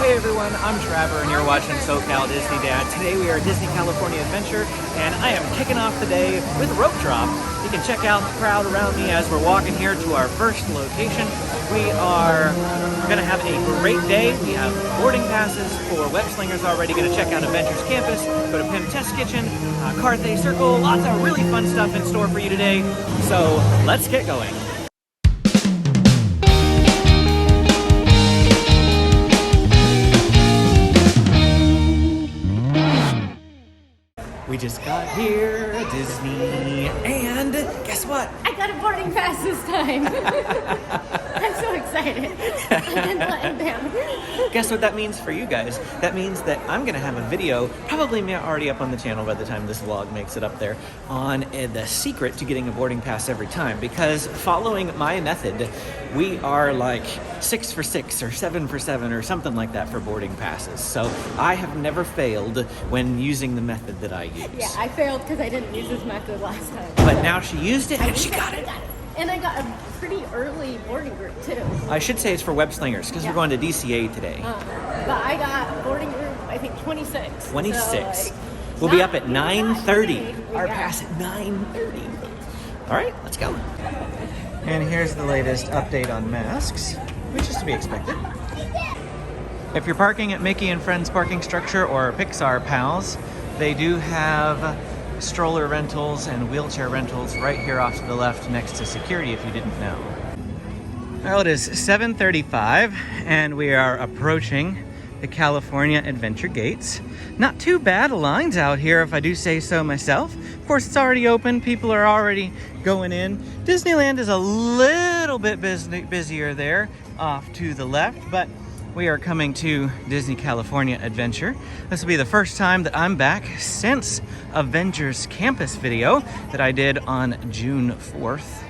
Hey everyone, I'm Trevor and you're watching SoCal Disney Dad. Today we are at Disney California Adventure and I am kicking off the day with a rope drop. You can check out the crowd around me as we're walking here to our first location. We're going to have a great day. We have boarding passes for Web Slingers already. Going to check out Avengers Campus, go to PYM Test Kitchen, Carthay Circle. Lots of really fun stuff in store for you today. So let's get going. We just got here at Disney, and guess what? I got a boarding pass this time. I'm so excited. I didn't let him down. Guess what that means for you guys? That means that I'm going to have a video, probably already up on the channel by the time this vlog makes it up there, on the secret to getting a boarding pass every time. Because following my method, we are like 6 for 6 or 7 for 7 or something like that for boarding passes. So I have never failed when using the method that I use. Yeah, I failed because I didn't use this method last time. But now she used it and she got it. And I got a pretty early boarding group too. I should say it's for Web Slingers because we're going to DCA today. But I got a boarding group, I think 26. 26. So, like, we'll be up at 9:30. Our pass at 9:30. All right, let's go. And here's the latest update on masks, which is to be expected. If you're parking at Mickey and Friends parking structure or Pixar Pals, they do have stroller rentals and wheelchair rentals right here off to the left next to security if you didn't know. Well, it is 7:35 and we are approaching the California Adventure Gates. Not too bad lines out here if I do say so myself. Of course, it's already open. People are already going in. Disneyland is a little bit busier there off to the left, but we are coming to Disney California Adventure. This will be the first time that I'm back since Avengers Campus video that I did on June 4th.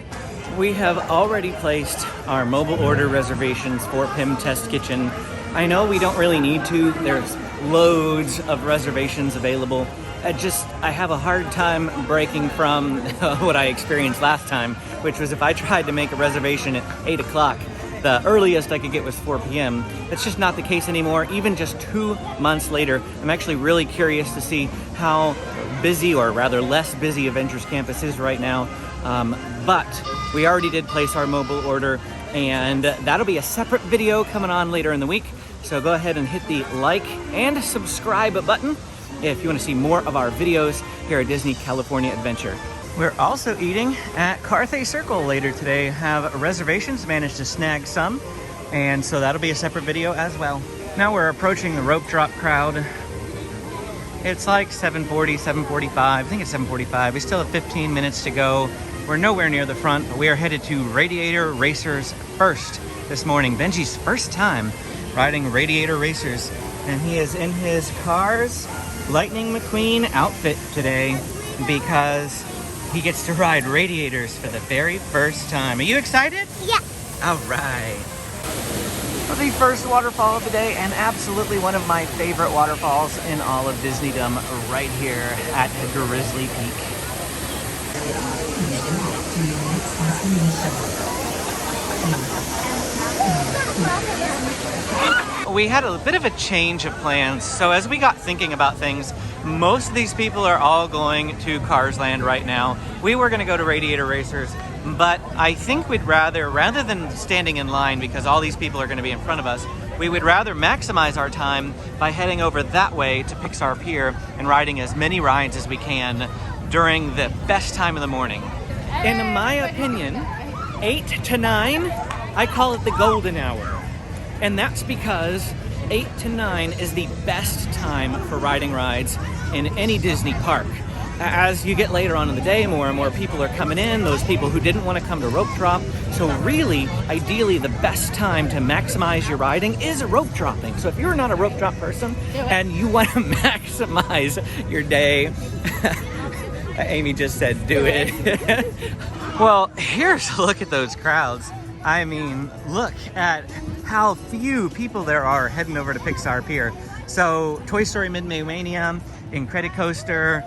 We have already placed our mobile order reservations for PYM Test Kitchen. I know we don't really need to. There's loads of reservations available. I have a hard time breaking from what I experienced last time, which was if I tried to make a reservation at 8 o'clock, the earliest I could get was 4 p.m. That's just not the case anymore. Even just 2 months later, I'm actually really curious to see how busy, or rather less busy, Avengers Campus is right now. But we already did place our mobile order, and that'll be a separate video coming on later in the week. So go ahead and hit the like and subscribe button if you want to see more of our videos here at Disney California Adventure. We're also eating at Carthay Circle later today. Have reservations, managed to snag some, and so that'll be a separate video as well. Now we're approaching the rope drop crowd. It's like 7:40, 7:45. I think it's 7:45. We still have 15 minutes to go. We're nowhere near the front, but we are headed to Radiator Racers first this morning. Benji's first time riding Radiator Racers, and he is in his Cars Lightning McQueen outfit today because he gets to ride Radiators for the very first time. Are you excited? Yeah. All right. The first waterfall of the day, and absolutely one of my favorite waterfalls in all of Disneydom, right here at Grizzly Peak. We had a bit of a change of plans, so as we got thinking about things, most of these people are all going to Cars Land right now. We were going to go to Radiator Racers, but I think we'd rather than standing in line because all these people are going to be in front of us, we would rather maximize our time by heading over that way to Pixar Pier and riding as many rides as we can during the best time of the morning. In my opinion, 8 to 9, I call it the golden hour. And that's because 8 to 9 is the best time for riding rides in any Disney park. As you get later on in the day, more and more people are coming in, those people who didn't want to come to rope drop. So really, ideally, the best time to maximize your riding is rope dropping. So if you're not a rope drop person and you want to maximize your day, Amy just said do it. Well, here's a look at those crowds. I mean, look at how few people there are heading over to Pixar Pier. So Toy Story Midway Mania, Incredicoaster,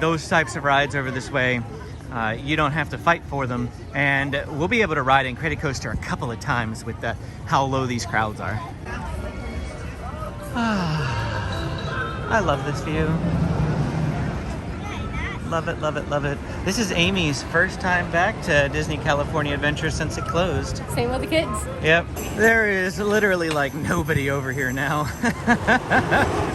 those types of rides over this way, you don't have to fight for them. And we'll be able to ride Incredicoaster a couple of times with how low these crowds are. I love this view. Love it, love it, love it. This is Amy's first time back to Disney California Adventure since it closed. Same with the kids. Yep. There is literally like nobody over here now.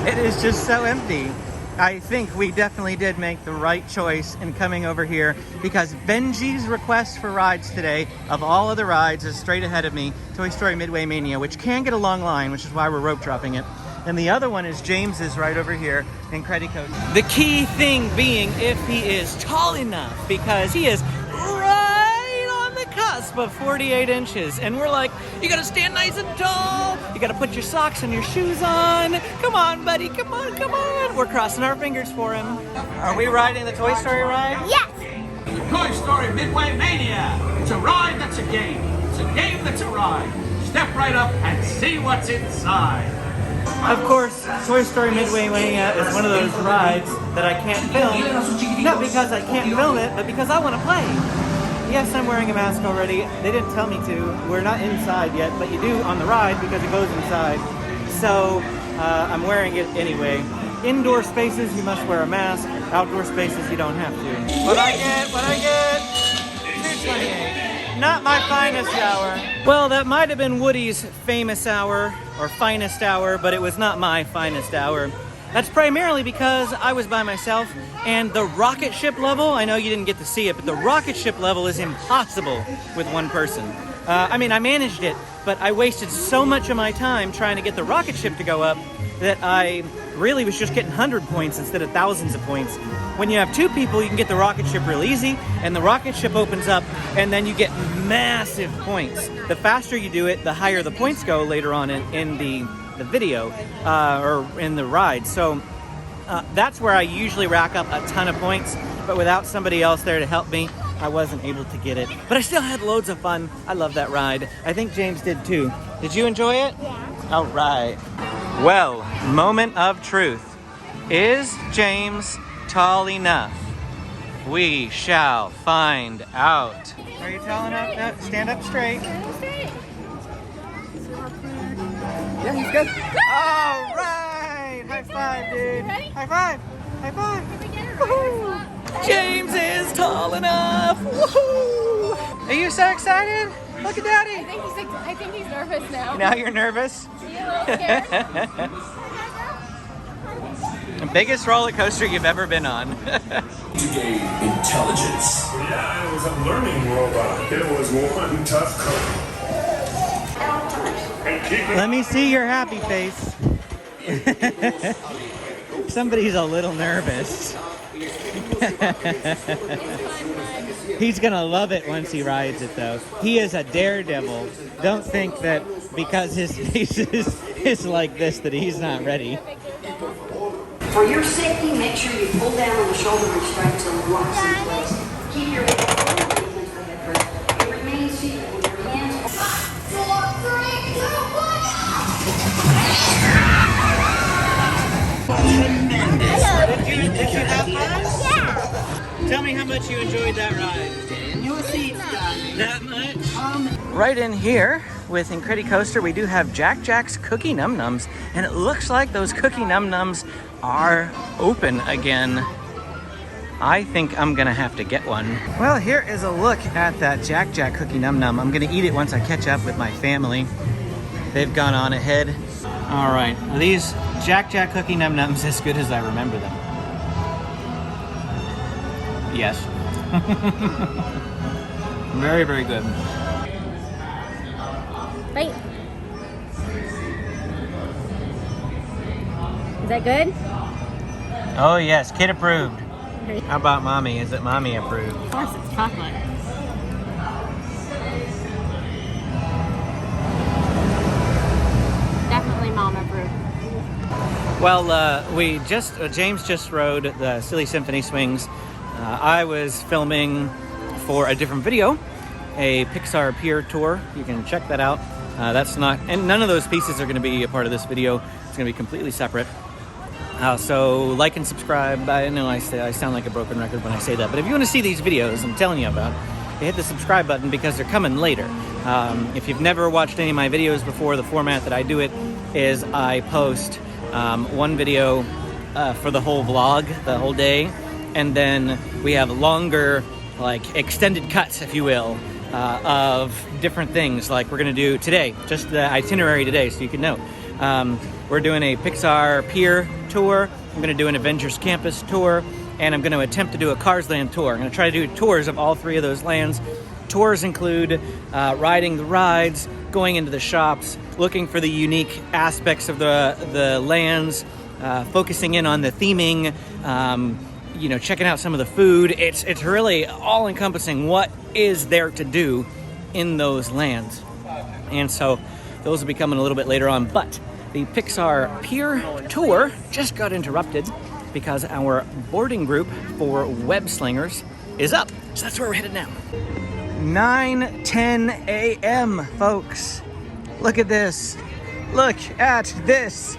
It is just so empty. I think we definitely did make the right choice in coming over here because Benji's request for rides today, of all of the rides, is straight ahead of me, Toy Story Midway Mania, which can get a long line, which is why we're rope dropping it. And the other one is James's right over here, Incredicoaster. The key thing being if he is tall enough, because he is right on the cusp of 48 inches. And we're like, you gotta stand nice and tall. You gotta put your socks and your shoes on. Come on, buddy, come on, come on. We're crossing our fingers for him. Are we riding the Toy Story ride? Yes! Toy Story Midway Mania. It's a ride that's a game. It's a game that's a ride. Step right up and see what's inside. Of course, Toy Story Midway Mania is one of those rides that I can't film. Not because I can't film it, but because I want to play. Yes, I'm wearing a mask already. They didn't tell me to. We're not inside yet, but you do on the ride because it goes inside. So I'm wearing it anyway. Indoor spaces, you must wear a mask. Outdoor spaces, you don't have to. What I get? 228. Not my finest hour. Well, that might have been Woody's famous hour or finest hour, but it was not my finest hour. That's primarily because I was by myself and the rocket ship level, I know you didn't get to see it, but the rocket ship level is impossible with one person. I mean, I managed it, but I wasted so much of my time trying to get the rocket ship to go up that I really was just getting 100 points instead of thousands of points. When you have two people, you can get the rocket ship real easy, and the rocket ship opens up, and then you get massive points. The faster you do it, the higher the points go later on in the video, or in the ride. So that's where I usually rack up a ton of points, but without somebody else there to help me, I wasn't able to get it. But I still had loads of fun. I love that ride. I think James did too. Did you enjoy it? Yeah. All right. Well, moment of truth. Is James tall enough? We shall find out. Are you tall enough? No, stand up straight. Yeah, he's good. All right. High five, dude. High five. High five. Woohoo. James is tall enough. Woohoo. Are you so excited? Look at Daddy. I think he's nervous now. Now you're nervous? Are you a little scared? The biggest roller coaster you've ever been on. To gain intelligence. Yeah, it was a learning robot. It was one tough cookie. Let me see your happy face. Somebody's a little nervous. He's gonna love it once he rides it though. He is a daredevil. Don't think that because his face is like this that he's not ready. For your safety, make sure you pull down on the shoulder restraints so it locks in place. Keep your head firmly against the headrest. You remain seated with your hands. 4, 3, 2, 1. Did you have fun? Yeah. Tell me how much you enjoyed that ride. New seats, That much? Right in here with Incredicoaster, we do have Jack Jack's Cookie Num Nums, and it looks like those Cookie Num Nums are open again. I think I'm gonna have to get one. Well, here is a look at that Jack Jack Cookie Num Num. I'm gonna eat it once I catch up with my family. They've gone on ahead. All right, are these Jack Jack Cookie Num Nums as good as I remember them? Yes. Very, very good. Wait. Is that good? Oh yes, kid approved. How about mommy? Is it mommy approved? Of course, it's chocolate. Definitely mom approved. Well, James just rode the Silly Symphony swings. I was filming for a different video, a Pixar Pier tour. You can check that out. And none of those pieces are going to be a part of this video. It's going to be completely separate. So like and subscribe. I know I sound like a broken record when I say that, but if you want to see these videos I'm telling you about, you hit the subscribe button because they're coming later. If you've never watched any of my videos before, the format that I do it is I post one video for the whole vlog, the whole day, and then we have longer, like extended cuts, if you will, of different things. Like we're gonna do today, just the itinerary today, so you can know. We're doing a Pixar Pier tour. I'm gonna do an Avengers Campus tour, and I'm gonna attempt to do a Cars Land tour. I'm gonna try to do tours of all three of those lands. Tours include riding the rides, going into the shops, looking for the unique aspects of the lands, focusing in on the theming, you know, checking out some of the food. It's really all-encompassing what is there to do in those lands. And so those will be coming a little bit later on. But the Pixar Pier tour just got interrupted because our boarding group for Web Slingers is up. So that's where we're headed now. 9:10 a.m., folks. Look at this. Look at this.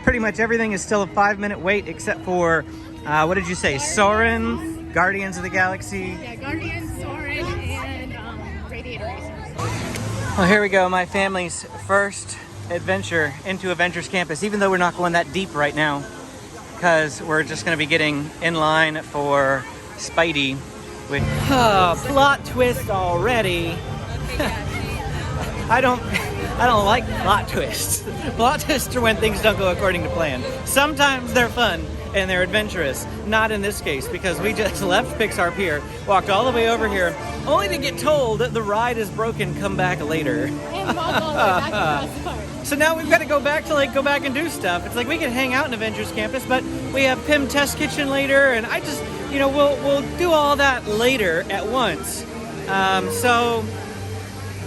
Pretty much everything is still a 5-minute wait except for, what did you say? Soarin', Guardians of the Galaxy. Yeah, Guardians, Soarin', and Radiator Springs Racers. Well, here we go. My family's first adventure into Avengers Campus, even though we're not going that deep right now, because we're just going to be getting in line for Spidey. With plot twist already. I don't like plot twists. Plot twists are when things don't go according to plan. Sometimes they're fun and they're adventurous. Not in this case, because we just left Pixar Pier, walked all the way over here, only to get told that the ride is broken, come back later. And walk all the way back across the park. So now we've got to go back and do stuff. It's like we can hang out in Avengers Campus, but we have PYM Test Kitchen later, and I just, you know, we'll do all that later at once. So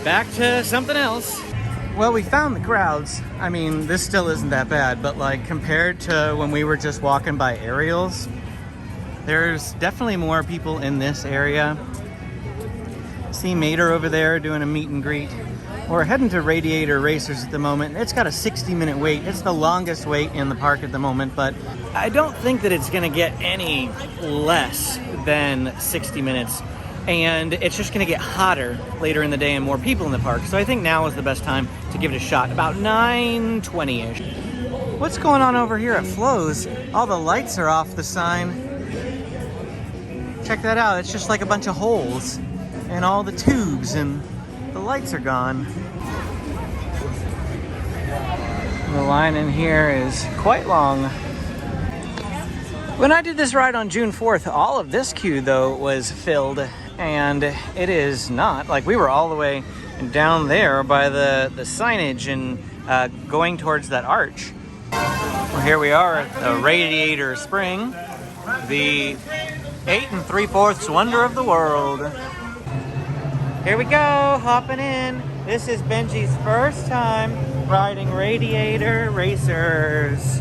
back to something else. Well, we found the crowds. I mean, this still isn't that bad, but like compared to when we were just walking by Ariel's, there's definitely more people in this area. See Mater over there doing a meet and greet. We're heading to Radiator Racers at the moment. It's got a 60-minute wait. It's the longest wait in the park at the moment, but I don't think that it's gonna get any less than 60 minutes. And it's just gonna get hotter later in the day and more people in the park. So I think now is the best time to give it a shot, about 9:20-ish. What's going on over here at Flo's? All the lights are off the sign. Check that out, it's just like a bunch of holes and all the tubes, and the lights are gone. The line in here is quite long. When I did this ride on June 4th, all of this queue though was filled, and it is not. Like we were all the way down there by the signage and going towards that arch. Well, here we are at the Radiator Spring, the 8 3/4 wonder of the world. Here we go, hopping in. This is Benji's first time riding Radiator Racers.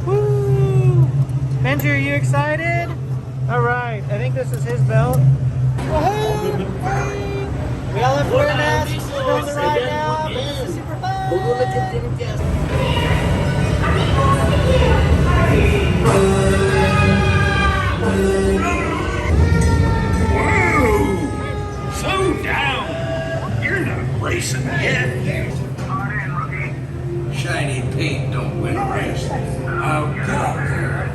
Woo! Benji, are you excited? All right, I think this is his belt. Woohoo! We all have to wear masks. We're on the ride now. This is super fun. Whoa! Slow down! You're not racing yet. Shiny paint don't win a race. Oh, get out there.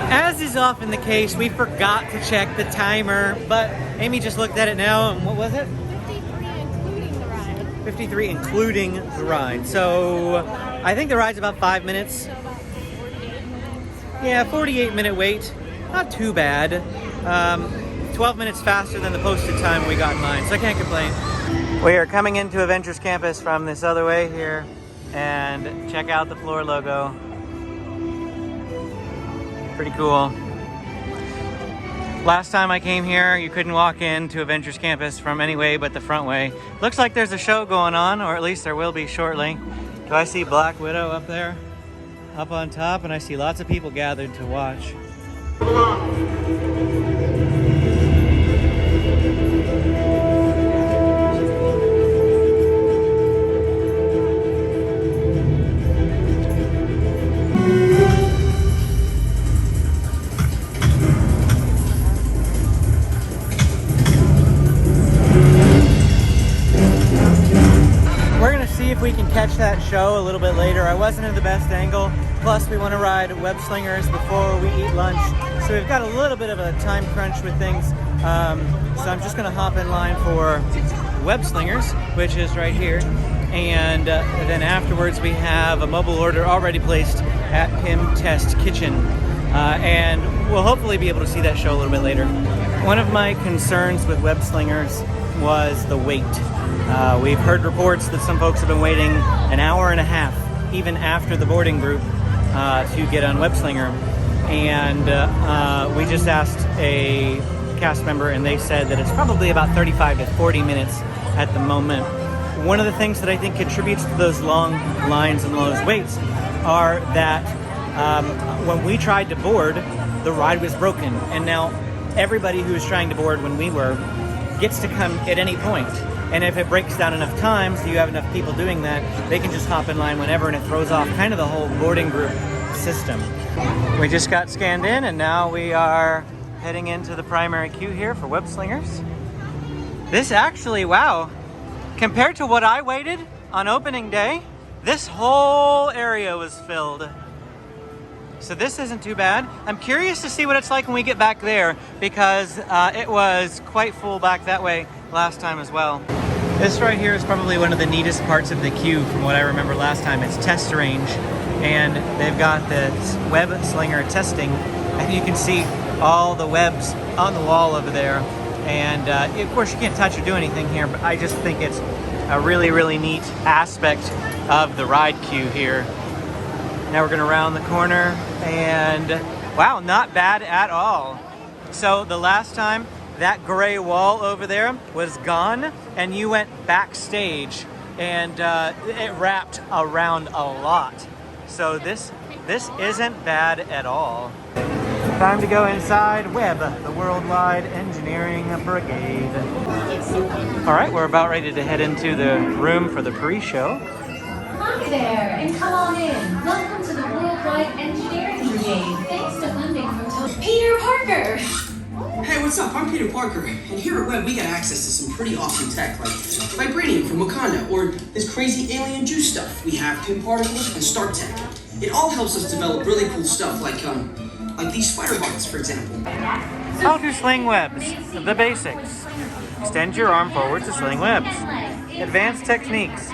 As is often the case, we forgot to check the timer, but Amy just looked at it now, and what was it? 53 including the ride. 53 including the ride. So I think the ride's about 5 minutes. Yeah, 48-minute wait. Not too bad. 12 minutes faster than the posted time we got in mine, so I can't complain. We are coming into Avengers Campus from this other way here, and check out the floor logo. Pretty cool. Last time I came here, you couldn't walk into Avengers Campus from any way but the front way. Looks like there's a show going on, or at least there will be shortly. Do I see Black Widow up there? Up on top, and I see lots of people gathered to watch. show a little bit later. I wasn't in the best angle. Plus, we want to ride Web Slingers before we eat lunch. So we've got a little bit of a time crunch with things. So I'm just going to hop in line for Web Slingers, which is right here. And then afterwards, we have a mobile order already placed at PYM Test Kitchen. And we'll hopefully be able to see that show a little bit later. One of my concerns with Web Slingers was the wait. We've heard reports that some folks have been waiting an hour and a half, even after the boarding group, to get on Web Slinger. And we just asked a cast member, and they said that it's probably about 35 to 40 minutes at the moment. One of the things that I think contributes to those long lines and those waits are that when we tried to board, the ride was broken. And now everybody who is trying to board when we were gets to come at any point. And if it breaks down enough times, so you have enough people doing that, they can just hop in line whenever, and it throws off kind of the whole boarding group system. We just got scanned in, and now we are heading into the primary queue here for Web Slingers. This actually, wow, compared to what I waited on opening day, this whole area was filled. So this isn't too bad. I'm curious to see what it's like when we get back there, because it was quite full back that way last time as well. This right here is probably one of the neatest parts of the queue from what I remember last time. It's test range, and they've got the Web Slinger testing, and you can see all the webs on the wall over there. And of course you can't touch or do anything here, but I just think it's a really, really neat aspect of the ride queue here. Now we're gonna round the corner, and wow, not bad at all. So the last time, that gray wall over there was gone, and you went backstage, and it wrapped around a lot. So this isn't bad at all. Time to go inside Web, the Worldwide Engineering Brigade. All right, we're about ready to head into the room for the pre-show. Hi there, and come on in. Welcome to the Worldwide Engineering Brigade. Thanks to funding from Peter Parker. Hey, what's up? I'm Peter Parker, and here at Web we got access to some pretty awesome tech, like vibranium from Wakanda, or this crazy alien juice stuff. We have PIM particles and Start Tech. It all helps us develop really cool stuff, like these spider bots, for example. How to sling webs. The basics. Extend your arm forward to sling webs. Advanced techniques.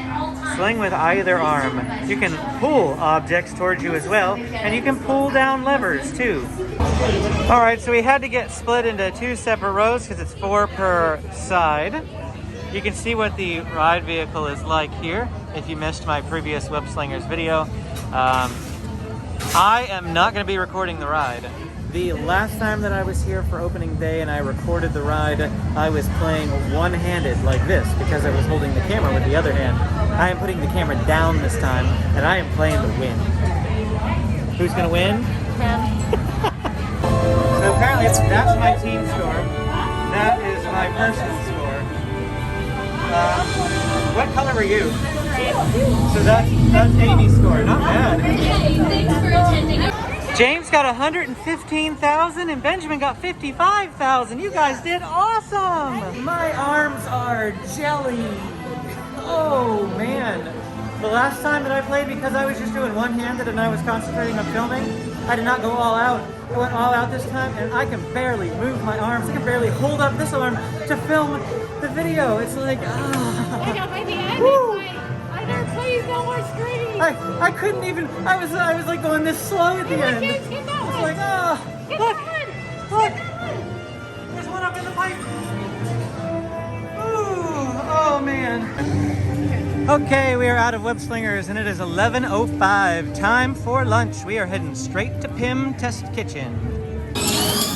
Sling with either arm. You can pull objects towards you as well, and you can pull down levers too. Alright, so we had to get split into 2 separate rows because it's 4 per side. You can see what the ride vehicle is like here if you missed my previous Web Slingers video. I am not going to be recording the ride. The last time that I was here for opening day and I recorded the ride, I was playing one-handed like this because I was holding the camera with the other hand. I am putting the camera down this time, and I am playing to win. Who's going to win? So apparently that's my team score. That is my personal score. What color are you? So that's Amy's score. Not bad. Hey, thanks for attending. James got 115,000 and Benjamin got 55,000. You guys did awesome. My arms are jelly. Oh man. The last time that I played, because I was just doing one-handed and I was concentrating on filming, I did not go all out. I went all out this time, and I can barely move my arms. I can barely hold up this arm to film the video. It's like, I know, by the end, it's like, I know, please, no more screaming. I couldn't even, I was like going this slow at the end. Get that It's one. like, Get look, that one. look. Get that one. There's one up in the pipe. Ooh, oh man. Okay, we are out of Web Slingers and it is 11:05. Time for lunch. We are heading straight to PYM Test Kitchen.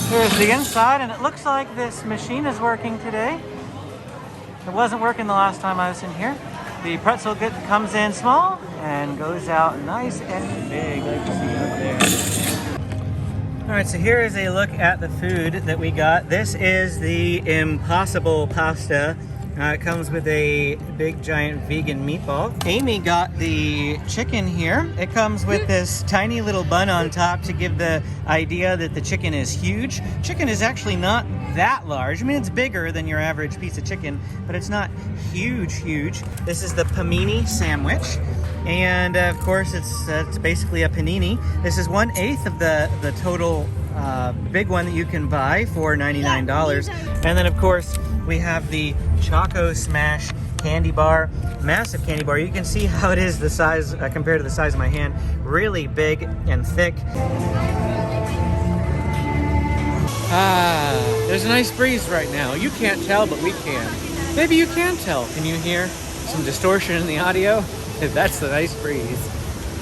Here's the inside, and it looks like this machine is working today. It wasn't working the last time I was in here. The pretzel comes in small and goes out nice and big, like you see up there. All right, so here is a look at the food that we got. This is the Impossible Pasta It comes with a big giant vegan meatball. Amy got the chicken here. It comes with this tiny little bun on top to give the idea that the chicken is huge. Chicken is actually not that large. I mean, it's bigger than your average piece of chicken, but it's not huge. This is the panini sandwich. And of course, it's basically a panini. This is 1/8 of the total big one that you can buy for $99. And then of course, we have the Choco Smash candy bar, massive candy bar. You can see how it is the size compared to the size of my hand. Really big and thick. There's a nice breeze right now. You can't tell, but we can. Maybe you can tell. Can you hear some distortion in the audio? That's the nice breeze.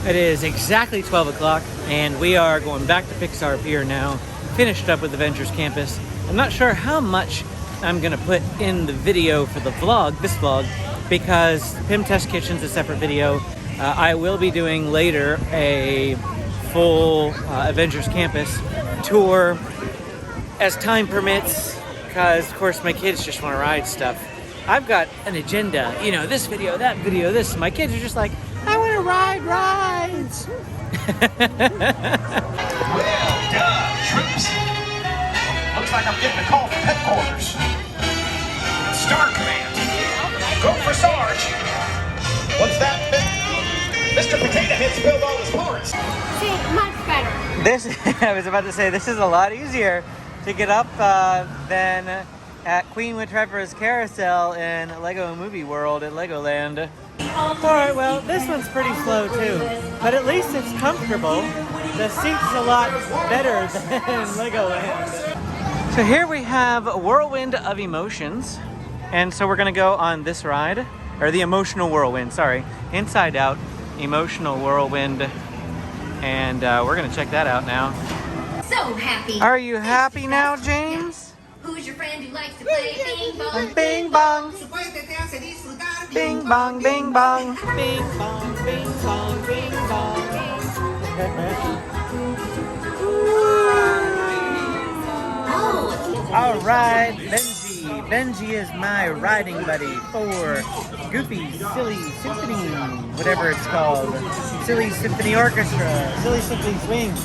It is exactly 12 o'clock, and we are going back to Pixar Pier now. Finished up with Avengers Campus. I'm not sure how much I'm gonna put in the video for the vlog, this vlog, because PYM Test Kitchen's a separate video. I will be doing later a full Avengers Campus tour as time permits, because of course my kids just want to ride stuff. I've got an agenda, you know, this video, that video, this. My kids are just like, I want to ride rides. Well done, troops. Looks like I'm getting a call from headquarters. Star Command. Go for Sarge. What's that? Mr. Potato Head spilled all his parts. See, much better. This, I was about to say, this is a lot easier to get up than at Queen Latifah's Carousel in Lego Movie World at Legoland. Alright, well, this one's pretty slow too, but at least it's comfortable. The seat's a lot better than Legoland. So here we have Whirlwind of Emotions, and so we're gonna go on this ride, or the Emotional Whirlwind, sorry, Inside Out Emotional Whirlwind, and we're gonna check that out now. So happy. Are you happy now, James? Who's your friend who likes to play bing bong? Bing bong. Bing bong, bing bong. Bing bong, bing bong, bing bong. All right, Benji. Benji is my riding buddy for Goofy Silly Symphony, whatever it's called. Silly Symphony Orchestra. Silly Symphony Swings.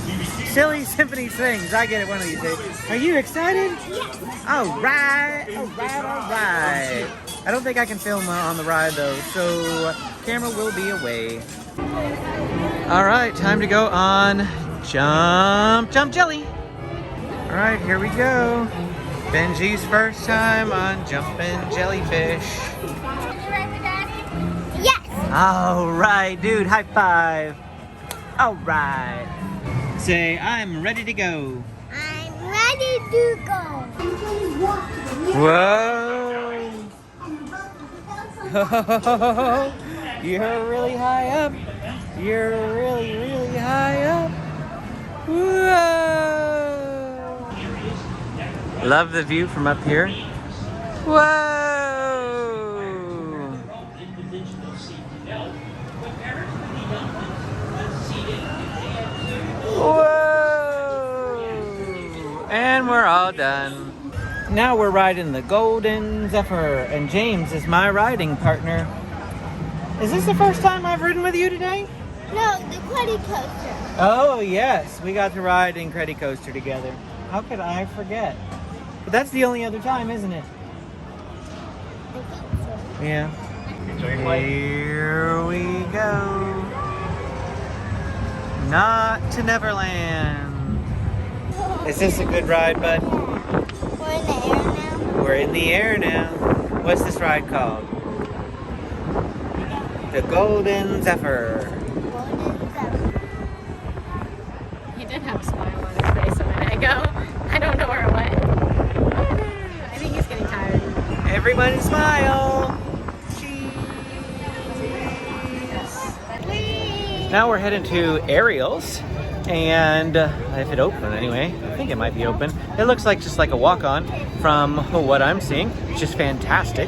Silly Symphony Swings. I get it one of these days. Are you excited? Yes. All right. I don't think I can film on the ride though, so camera will be away. All right, time to go on Jump Jelly. All right, here we go. Benji's first time on Jumpin' Jellyfish. You ready with Daddy? Yes. All right, dude, high five. All right. Say, I'm ready to go. I'm ready to go. Whoa. You're really high up. You're really, really high up. Whoa. Love the view from up here. Whoa. Whoa. And we're all done. Now we're riding the Golden Zephyr, and James is my riding partner. Is this the first time I've ridden with you today? No, the Incredicoaster. Oh yes, we got to ride Incredicoaster together. How could I forget? But that's the only other time, isn't it? I think so. Yeah. Here we go. Not to Neverland. Is this a good ride, bud? We're in the air now. We're in the air now. What's this ride called? The Golden Zephyr. He did have a smile on his face a minute ago. I don't know where it went. I think he's getting tired. Everybody smile. Cheese. Now we're heading to Ariel's. And if it open anyway, I think it might be open. It looks like just like a walk-on from what I'm seeing, which is fantastic.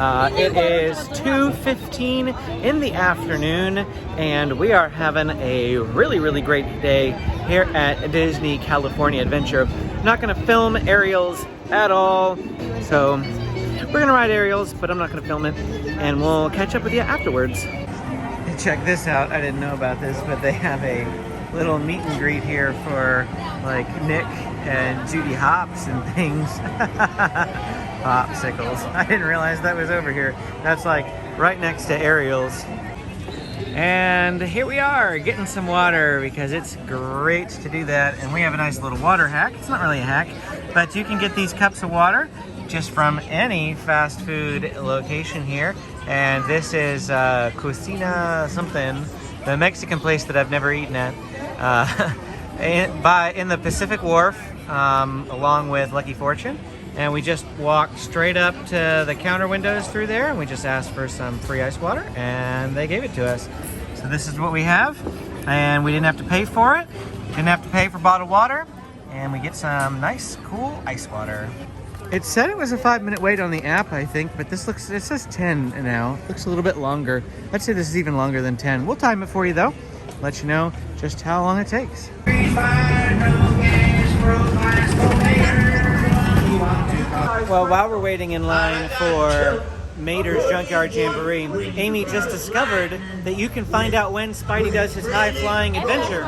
It is 2:15 in the afternoon, and we are having a really, really great day here at Disney California Adventure. I'm not going to film Ariel's at all, so We're gonna ride Ariel's, but I'm not gonna film it, and we'll catch up with you afterwards. Check this out. I didn't know about this, but they have a little meet and greet here for like Nick and Judy Hopps and things. Popsicles. I didn't realize that was over here. That's like right next to Ariel's. And here we are getting some water because it's great to do that. And we have a nice little water hack. It's not really a hack, but you can get these cups of water just from any fast food location here. And this is Cocina something, the Mexican place that I've never eaten at, in the Pacific Wharf, along with Lucky Fortune. And we just walked straight up to the counter windows through there, and we just asked for some free ice water, and they gave it to us. So this is what we have, and we didn't have to pay for it, didn't have to pay for bottled water, and we get some nice, cool ice water. It said it was a 5-minute wait on the app, I think, but this looks, it says 10 now. It looks a little bit longer. I'd say this is even longer than 10. We'll time it for you though, let you know just how long it takes. Well, while we're waiting in line for Mater's Junkyard Jamboree, Amy just discovered that you can find out when Spidey does his high-flying adventure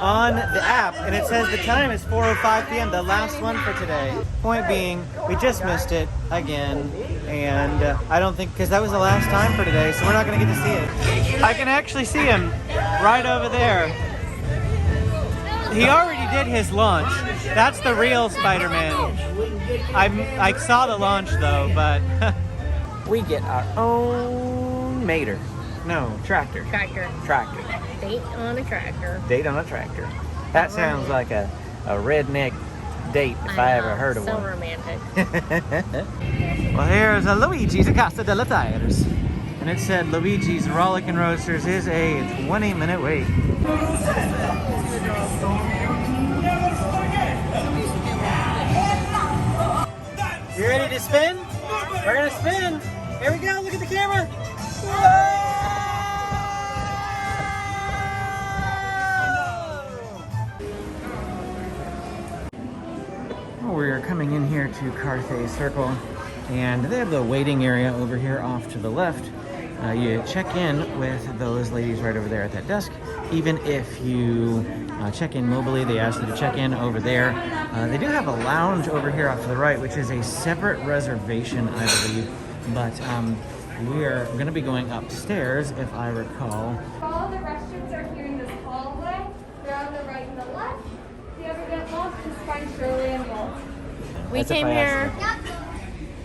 on the app, and it says the time is 4:05 p.m., the last one for today. Point being, we just missed it again, and I don't think, because that was the last time for today, so we're not going to get to see it. I can actually see him right over there. He already did his launch. That's the real Spider-Man. I saw the launch though, but we get our own Mater. No, tractor. Tractor. Tractor. Date on a tractor. Date on a tractor. That sounds like a redneck date if I ever heard of so one. So romantic. Well, here's a Luigi's Casa de la Tires. And it said Luigi's Rollickin Roasters is a 20-minute wait. You ready to spin? We're gonna spin. Here we go, look at the camera. Well, we're coming in here to Carthay Circle, and they have the waiting area over here off to the left. You check in with those ladies right over there at that desk. Even if you check in mobily, they ask you to check in over there. They do have a lounge over here off to the right, which is a separate reservation, I believe. But we are going to be going upstairs, if I recall. All the restrooms are here in this hallway. They're on the right and the left. If you ever get lost, just find Shirley and Walt. We came here,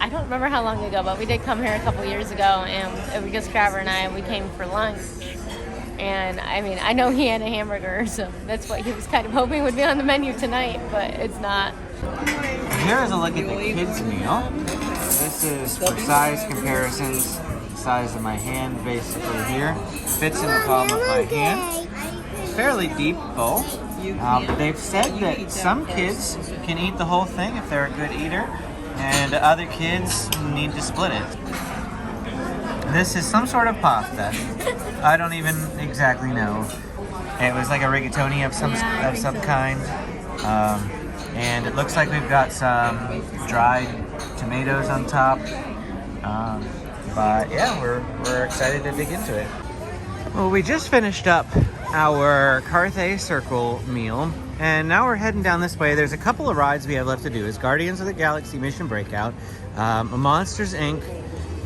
I don't remember how long ago, but we did come here a couple years ago, and it was just Crabber and I, we came for lunch. And I mean, I know he had a hamburger, so that's what he was kind of hoping would be on the menu tonight, but it's not. Here's a look at the kids' meal. This is for size comparisons. The size of my hand basically here. Fits in the palm of my hand. Fairly deep bowl. They've said that some kids can eat the whole thing if they're a good eater, and other kids need to split it. This is some sort of pasta. I don't even exactly know. It was like a rigatoni of some kind. And it looks like we've got some dried tomatoes on top. But yeah, we're excited to dig into it. Well, we just finished up our Carthay Circle meal, and now we're heading down this way. There's a couple of rides we have left to do. It's Guardians of the Galaxy Mission Breakout, Monsters Inc.,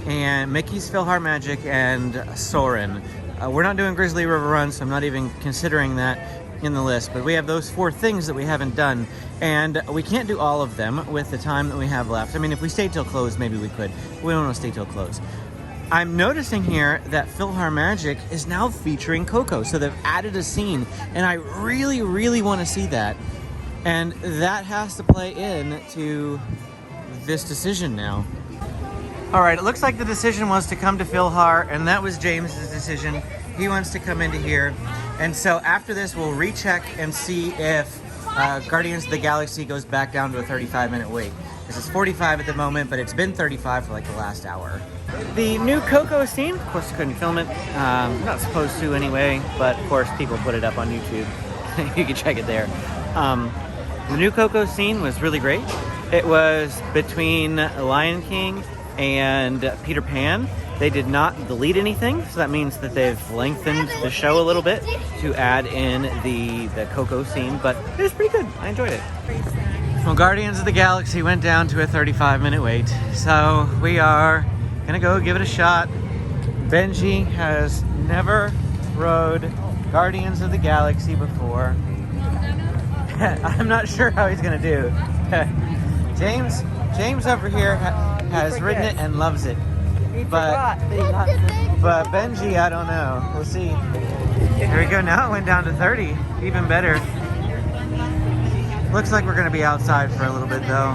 and Mickey's PhilharMagic, and Soarin'. We're not doing Grizzly River Run, so I'm not even considering that in the list, but we have those 4 things that we haven't done, and we can't do all of them with the time that we have left. I mean, if we stayed till close, maybe we could. We don't want to stay till close. I'm noticing here that PhilharMagic is now featuring Coco, so they've added a scene, and I really, really want to see that. And that has to play into this decision now. All right, it looks like the decision was to come to Philhar, and that was James's decision. He wants to come into here. And so after this, we'll recheck and see if Guardians of the Galaxy goes back down to a 35-minute wait. Because it's 45 at the moment, but it's been 35 for like the last hour. The new Coco scene, of course couldn't film it. Not supposed to anyway, but of course people put it up on YouTube. You can check it there. The new Coco scene was really great. It was between Lion King and Peter Pan. They did not delete anything, so that means that they've lengthened the show a little bit to add in the Coco scene, but it was pretty good. I enjoyed it. Well, Guardians of the Galaxy went down to a 35-minute wait, so we are gonna go give it a shot. Benji has never rode Guardians of the Galaxy before. I'm not sure how he's gonna do. James over here has ridden it and loves it. But Benji, I don't know. We'll see. There we go. Now it went down to 30. Even better. Looks like we're going to be outside for a little bit, though.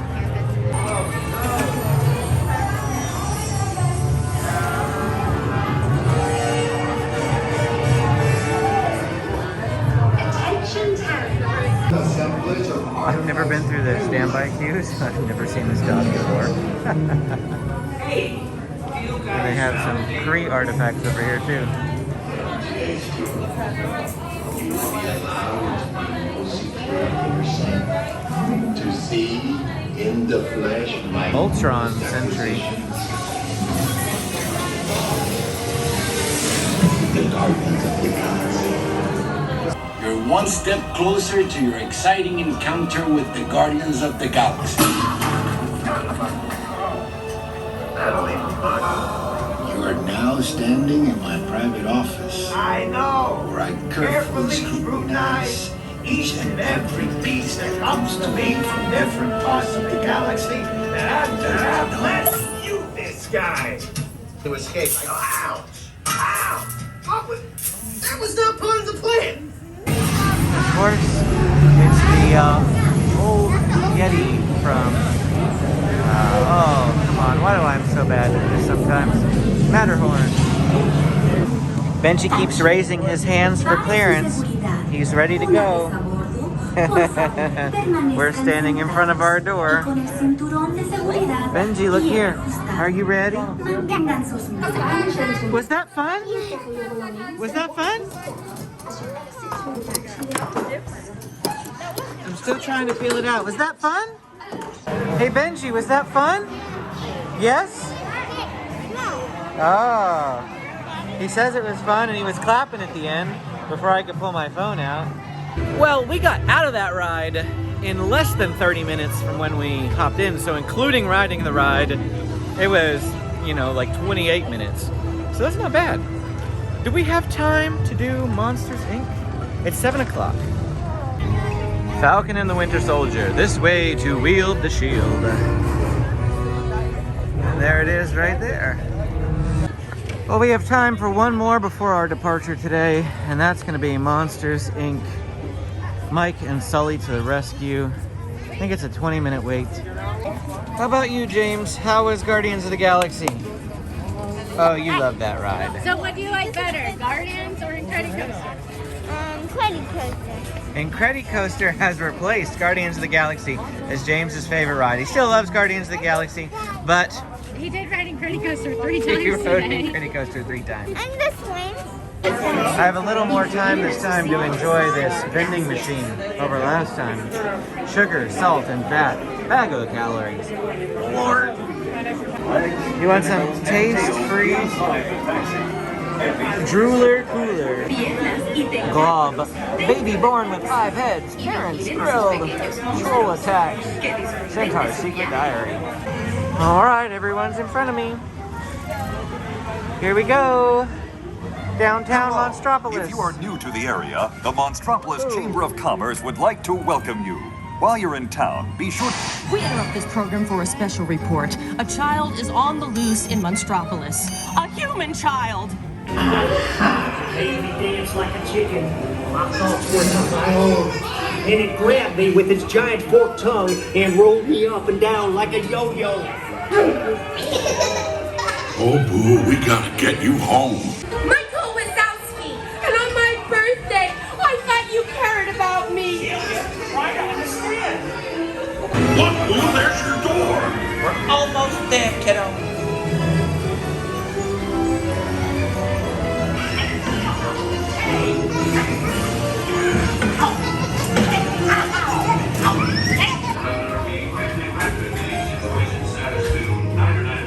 I've never been through the standby queues. I've never seen this dog before. They have some Kree artifacts over here too. To see in the flesh my Ultron Sentry. The Guardians of the Galaxy. You're one step closer to your exciting encounter with the Guardians of the Galaxy. You are now standing in my private office. I know. Where I carefully scrutinize each and every piece that comes to me from different parts of the galaxy. And let you, this guy, to escape. I go, ouch! Ow! That was not part of the plan. Of course, it's the old Yeti from... oh, come on. Why do I am so bad at this sometimes? Matterhorn. Benji keeps raising his hands for clearance. He's ready to go. We're standing in front of our door. Benji, look here. Are you ready? Was that fun? Was that fun? I'm still trying to feel it out. Was that fun? Hey Benji, was that fun? Yes? Oh. He says it was fun and he was clapping at the end before I could pull my phone out. Well, we got out of that ride in less than 30 minutes from when we hopped in, so including riding the ride, it was, you know, like 28 minutes. So that's not bad. Do we have time to do Monsters, Inc.? It's 7 o'clock. Falcon and the Winter Soldier, this way to wield the shield. And there it is right there. Well, we have time for one more before our departure today, and that's going to be Monsters, Inc. Mike and Sully to the rescue. I think it's a 20-minute wait. How about you, James? How was Guardians of the Galaxy? Oh, you love that ride. So what do you like better, Guardians or Incredicoaster? Incredicoaster. Incredicoaster has replaced Guardians of the Galaxy as James's favorite ride. He still loves Guardians of the Galaxy, but... He did ride Incredicoaster 3 times he rode today. Incredicoaster 3 times. And the swings. I have a little more time this time to enjoy this vending machine over last time. Sugar, salt, and fat. Bag of calories. Lord. You want some taste-free drooler cooler? Glob. Baby born with 5 heads. Parents grilled. Troll attacks. Centaur's secret diary. Alright, everyone's in front of me. Here we go. Downtown Monstropolis. If you are new to the area, the Monstropolis Chamber of Commerce would like to welcome you. While you're in town, be sure to... We interrupt this program for a special report. A child is on the loose in Monstropolis. A human child! Baby danced like a chicken. My thoughts were not my own. And it grabbed me with its giant forked tongue and rolled me up and down like a yo-yo. Oh, boo, we gotta get you home. Michael Wazowski, and on my birthday, I thought you cared about me. Try to understand. Look, boo, there's your door. We're almost there, kiddo.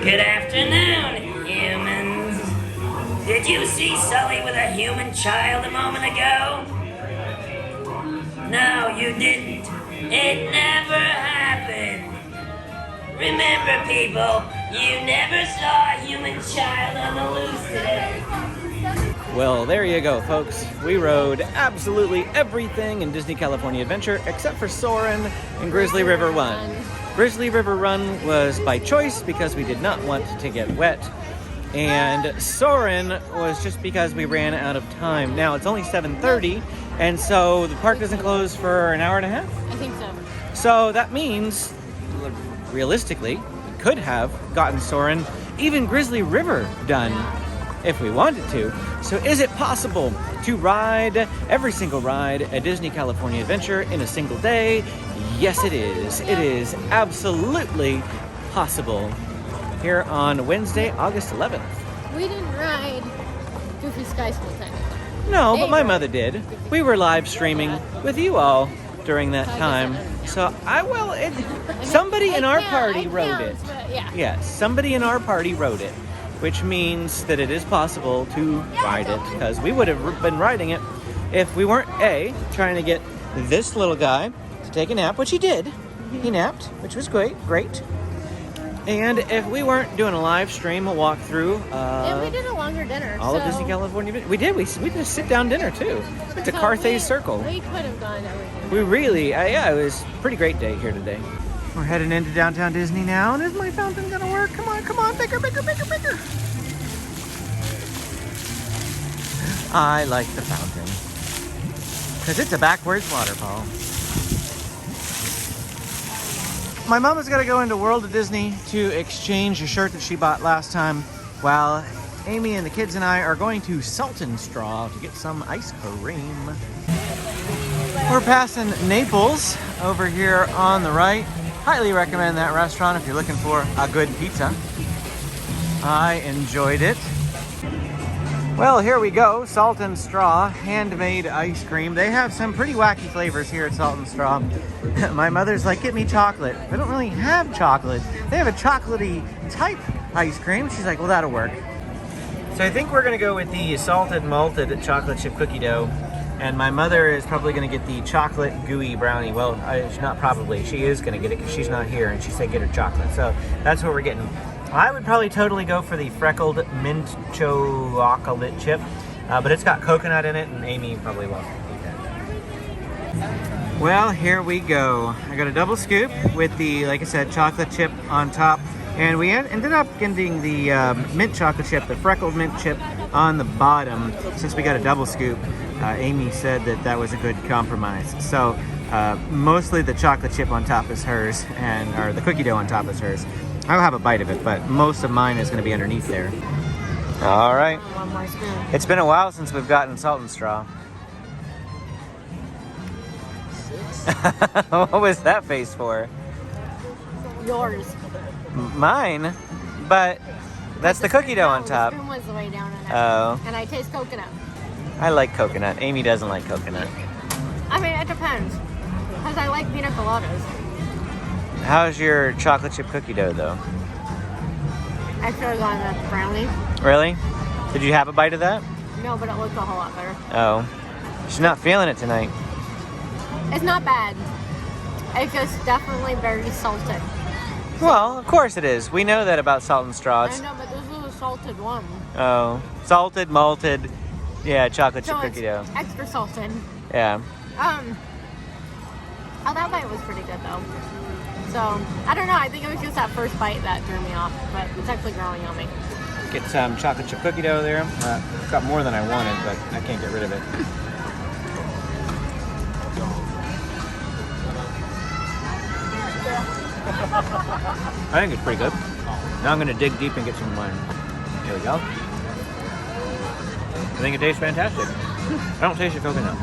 Get after child a moment ago? No, you didn't. It never happened. Remember, people, you never saw a human child on the loose today. Well, there you go, folks. We rode absolutely everything in Disney California Adventure except for Soarin' and Grizzly River Run. Grizzly River Run was by choice because we did not want to get wet. And Soarin' was just because we ran out of time. Now, it's only 7:30, and so the park doesn't close for an hour and a half? I think so. So that means, realistically, we could have gotten Soarin', even Grizzly River done if we wanted to. So is it possible to ride every single ride at Disney California Adventure in a single day? Yes, it is. It is absolutely possible. Here on Wednesday, August 11th. We didn't ride Goofy Sky School technically. No, but my mother did. We were live streaming with you all during that time. So somebody in our party rode it. Yes, somebody in our party rode it, which means that it is possible to ride it, because we would have been riding it if we weren't trying to get this little guy to take a nap, which he did. He napped, which was great. And if we weren't doing a live stream, a walkthrough, and we did a longer dinner. All of Disney California. We did. We did a sit-down dinner too. Went to Carthay Circle. We could have gone everything. We really, it was a pretty great day here today. We're heading into downtown Disney now, and is my fountain gonna work? Come on, bigger. I like the fountain because it's a backwards waterfall. My mom is going to go into World of Disney to exchange a shirt that she bought last time, while Amy and the kids and I are going to Salt and Straw to get some ice cream. We're passing Naples over here on the right. Highly recommend that restaurant if you're looking for a good pizza. I enjoyed it. Well, here we go, Salt and Straw, handmade ice cream. They have some pretty wacky flavors here at Salt and Straw. My mother's like, get me chocolate. They don't really have chocolate. They have a chocolatey type ice cream. She's like, well, that'll work. So I think we're gonna go with the salted malted chocolate chip cookie dough. And my mother is probably gonna get the chocolate gooey brownie. Well, not probably, she is gonna get it because she's not here and she said get her chocolate. So that's what we're getting. I would probably totally go for the freckled mint chocolate chip, but it's got coconut in it, and Amy probably won't eat that. Well, here we go. I got a double scoop with the, like I said, chocolate chip on top, and we ended up getting the mint chocolate chip, the freckled mint chip on the bottom. Since we got a double scoop, Amy said that that was a good compromise. So mostly the chocolate chip on top is hers, or the cookie dough on top is hers. I'll have a bite of it, but most of mine is going to be underneath there. All right. One more spoon. It's been a while since we've gotten Salt and Straw. What was that face for? Yours. Mine? But that's the cookie dough on top. The spoon was way down in it. Oh. And I taste coconut. I like coconut. Amy doesn't like coconut. I mean, it depends. Because I like pina coladas. How's your chocolate chip cookie dough, though? I should have gone with brownie. Really? Did you have a bite of that? No, but it looked a whole lot better. Oh. She's not feeling it tonight. It's not bad. It's just definitely very salted. Well, of course it is. We know that about Salt and Straw. I know, but this is a salted one. Oh. Salted, malted, chocolate chip So cookie dough. Extra salted. Yeah. Oh, that bite was pretty good, though. So, I don't know. I think it was just that first bite that threw me off, but it's actually growing on me. Get some chocolate chip cookie dough there. Got more than I wanted, but I can't get rid of it. I think it's pretty good. Now I'm going to dig deep and get some of mine. Here we go. I think it tastes fantastic. I don't taste the coconut.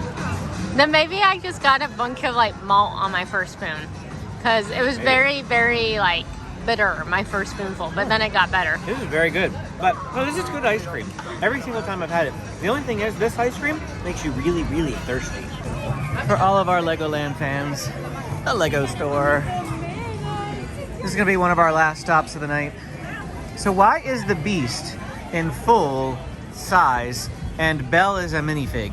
Then maybe I just got a bunch of malt on my first spoon. Because it was very, very bitter, my first spoonful, but then it got better. This is very good. But this is good ice cream. Every single time I've had it. The only thing is, this ice cream makes you really, really thirsty. For all of our Legoland fans, the Lego store. This is going to be one of our last stops of the night. So why is the Beast in full size And Belle is a minifig.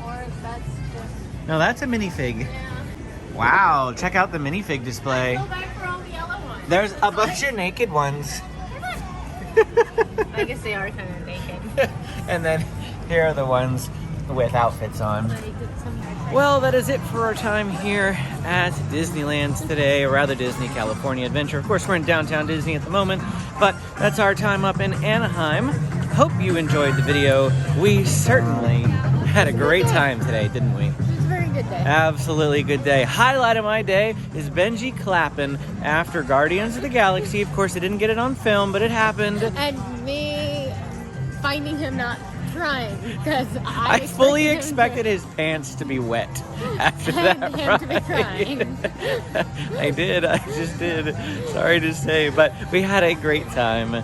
Or that's just... No, that's a minifig. Yeah. Wow, check out the minifig display. Go back for all the yellow ones. There's a bunch of naked ones. I guess they are kind of naked. And then here are the ones with outfits on. Well, that is it for our time here at Disneyland today, or rather Disney California Adventure. Of course, we're in downtown Disney at the moment, but that's our time up in Anaheim. Hope you enjoyed the video. We certainly had a great time today, didn't we? It was a very good day. Absolutely good day. Highlight of my day is Benji clapping after Guardians of the Galaxy. Of course, I didn't get it on film, but it happened. And me finding him not crying because I fully expected his pants to be wet after that him to be crying. I did. I just did. Sorry to say, but we had a great time.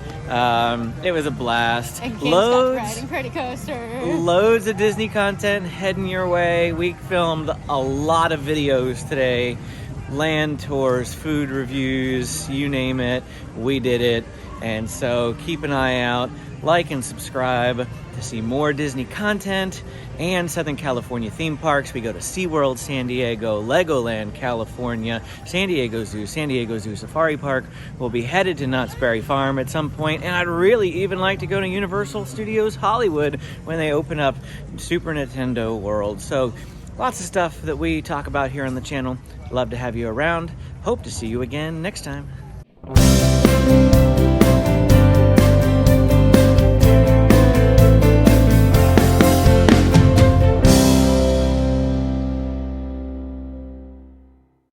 It was a blast. And Loads Incredicoaster. of Disney content heading your way. We filmed a lot of videos today. Land tours, food reviews, you name it, we did it. And so keep an eye out, like and subscribe to see more Disney content and Southern California theme parks. We go to SeaWorld San Diego, Legoland California, San Diego Zoo Safari Park. We'll be headed to Knott's Berry Farm at some point, and I'd really even like to go to Universal Studios Hollywood when they open up Super Nintendo World. So lots of stuff that we talk about here on the channel. Love to have you around. Hope to see you again next time.